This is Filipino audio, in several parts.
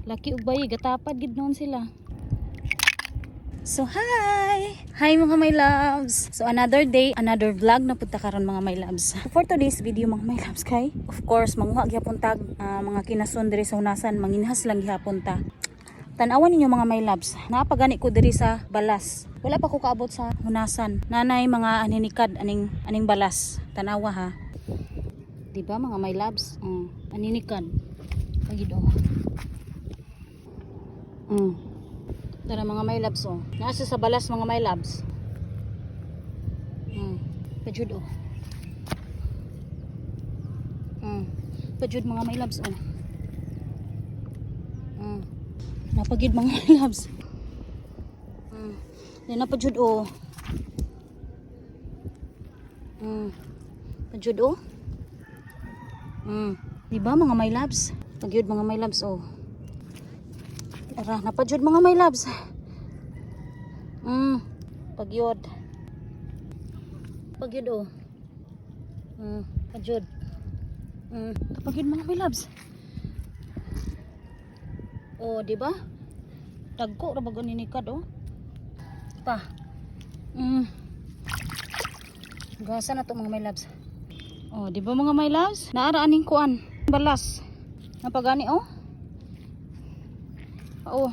Laki ug bayi gatapad gid noon sila. So hi mga my loves. So another day, another vlog na punta karon mga my loves. For today's video mga my loves kay of course manguha gyapon tag mga kinason diri sa hunasan, manginhas lang gyapon ta. Tan-awan ninyo mga my loves. Napagani ko diri sa balas. Wala pa ko kaabot sa hunasan. Nanay mga aninikad aning balas. Tanawa ha. Di ba mga my loves? Aninikad. Pagid oh. Tara mga my loves oh. Nasa sa balas mga my loves. Pajud oh. Pajud mga my loves oh. Napagid mga my loves. Yan napajud oh. Pajud oh. Diba mga my loves? Pagyud mga my loves oh. Tara, napajud mga my loves. Pagyud. Pagyud oh. Pagyud. Pagyud mga my loves. Oh, di ba? Dagko ra bag aninikad oh. Pa. Gasa na to mga my loves. Oh, di ba mga my loves? Naara aning kuan, balas. Napagani oh. Oo.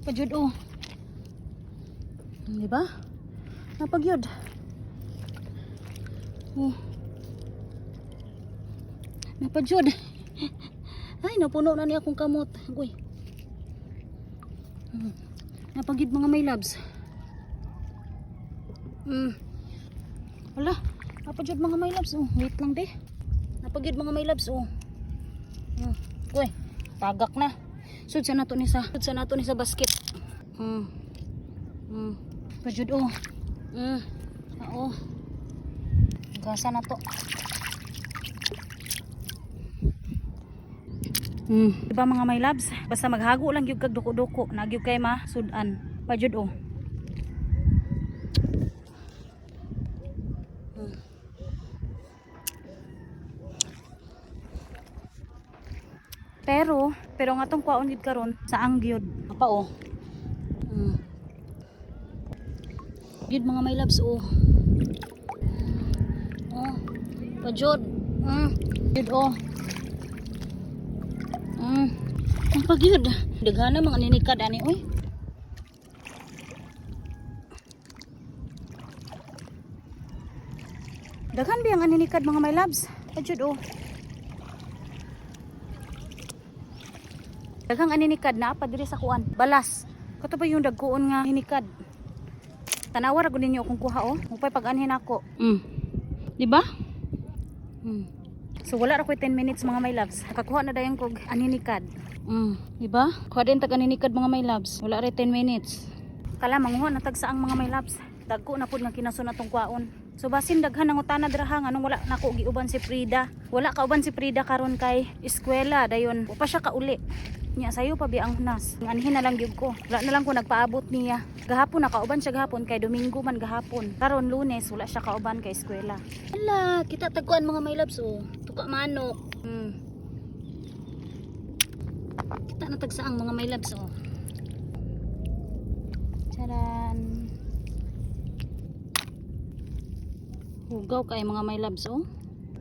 Pagyud oh. Di ba? Napagyud. Napagyud. Ay, napuno na ni akong kamot. Uy. Napagyud mga my loves. Wala. Napagyud mga my loves. Oh, wait lang de. Napagid mga my loves oh. Uy, tagak na. Sudsa nato ni sa basket. Pajud oh. Oo. Gasa na to. Diba mga my loves? Basta maghago lang gyud kag duko-duko, nagyud kay masudan. Pajud oh. Pero nga tong kwaon gid karon sa angyod. Apa oh. Gid mga my loves oh. Pajud. Gid oh. Ang pagyud. Daghana mga ninikad ani oy. Daghan biyang aninikad mga my loves. Pajud oh. Daghang aninikad na pa diri sa kuan, balas. Kato ba yung dagkuon nga hinikad. Tanawa ra gud ninyo akong kuha oh. Mupay pag-anhin ako. Di ba? So wala ra koy 10 minutes mga my loves. Nakakuha na dayon kog aninikad. Di ba? Kuha din tag aninikad mga my loves. Wala ra 10 minutes. Kala manguha na tag saang mga my loves. Dagko na pud nga kinason atong kwaon. So basin daghan ang utana dira ha nganong wala nako giuban si Frida. Wala ka uban si Frida karon kay eskwela dayon. Wa pa siya kauli. Nya sayo pa bi ang hunas. Anhin na lang gyud ko. Wala na lang ko nagpaabot niya. Gahapon nakauban siya gahapon kay Domingo man gahapon. Karon Lunes wala siya kauban kay eskwela. Hala, kita tagkuan mga my loves oh. Tuka manok. Kita na tagsaang mga my loves oh. Charan. Hugaw kay mga my loves oh.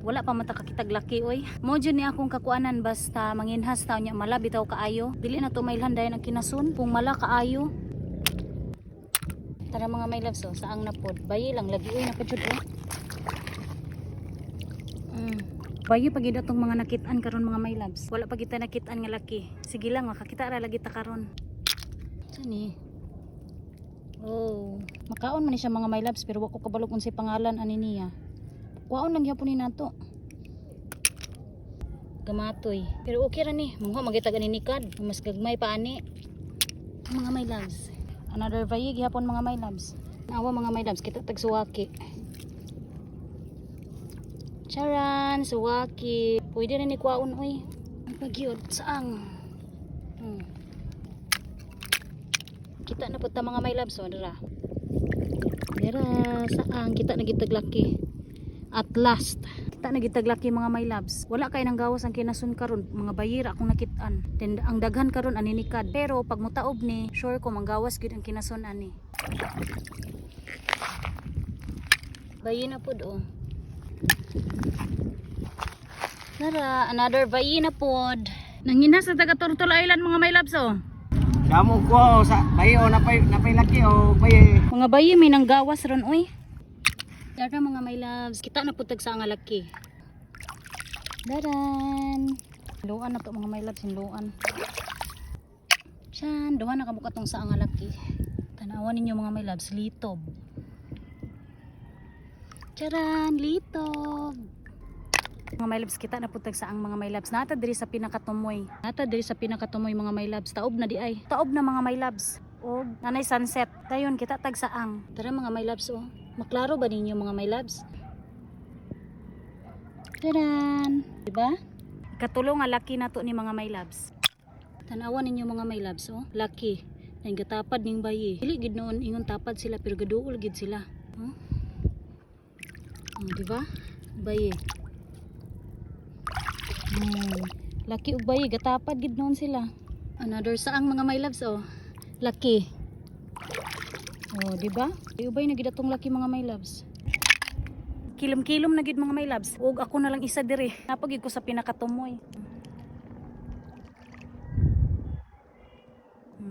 Wala pa matakakitag laki oy. Mo jud ni akong kakuanan basta manginhas taw nya mala bitaw kaayo. Dili na to mailhan dayon ang kinasun kung mala kaayo. Tara mga my loves oh, saang napod. Bayi lang lagi oy napajud oh. Bayi pagid atong mga nakit-an karon mga my loves. Wala pa kita nakit-an nga laki. Sige lang makakita ra lagi ta karon. Sani? Oh, makaon man ni siya mga my loves pero wa ko kabalog unsay pangalan ani niya. Kuwaon lang gyapon ni nato. Gamatoy. Pero okay ra ni. Mungho magitag aninikad. Mas gagmay pa ani. Mga my loves. Another bayi gyapon mga my loves. Nawa mga my loves kita tag suwaki. Charan, suwaki. Pwede rin ni kuwaon oy. Ang pagyud saang. Kita na punta mga my loves oh, dira. Dira saang kita nagitaglaki. At last, Kita nagitaglaki mga my loves. Wala kay nang gawas ang kinasun karon, mga bayira akong nakitaan. Then ang daghan karon aninikad. Pero pag mutaob ni, sure ko manggawas gyud ang kinasun ani. Bayina pod oh. Tara, another bayina pod. Nangina sa taga Turtle Island mga my loves oh. Damo ko sa bayo napay laki o bayi. Mga bayi may nanggawas ron oy. Tara mga my loves, kita na putag sa nga laki. Daran. Luan na to mga my loves, luan. Diyan, duha na kabuka tong sa nga laki. Tanawan ninyo mga my loves, litob. Charan, litob. Mga my loves, kita na putag sa ang mga my loves. Nata diri sa pinakatumoy. Nata diri sa pinakatumoy mga my loves. Taob na di ay. Taob na mga my loves. O nanay sunset. Dayon kita tag sa ang. Tara mga my loves oh. Maklaro ba ninyo mga my loves? Taran! Diba? Katulong nga laki na to ni mga my loves. Tanawan ninyo mga my loves oh. Laki. Ay gatapad ning bayi. Dili gid noon ingon tapad sila pero gaduol gid sila. Oh? Diba? Bayi. Laki ug bayi gatapad gid noon sila. Another saang mga my loves oh. Laki. Oh, di ba? Ubay na gid atong laki mga my loves. Kilom-kilom na gid mga my loves. Ug ako na lang isa diri. Napagid ko sa pinakatumoy.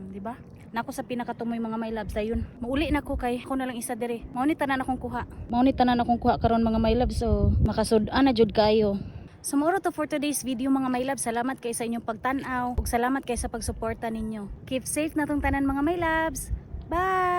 Di ba? Nako sa pinakatumoy mga my loves dayon. Mauli na ko kay ako na lang isa diri. Mao ni tanan akong kuha. Mao ni tanan akong kuha karon mga my loves so makasud-an na jud kayo. So moro to for today's video mga my loves. Salamat kay sa inyong pagtan-aw ug salamat kay sa pagsuporta ninyo. Keep safe na tong tanan mga my loves. Bye.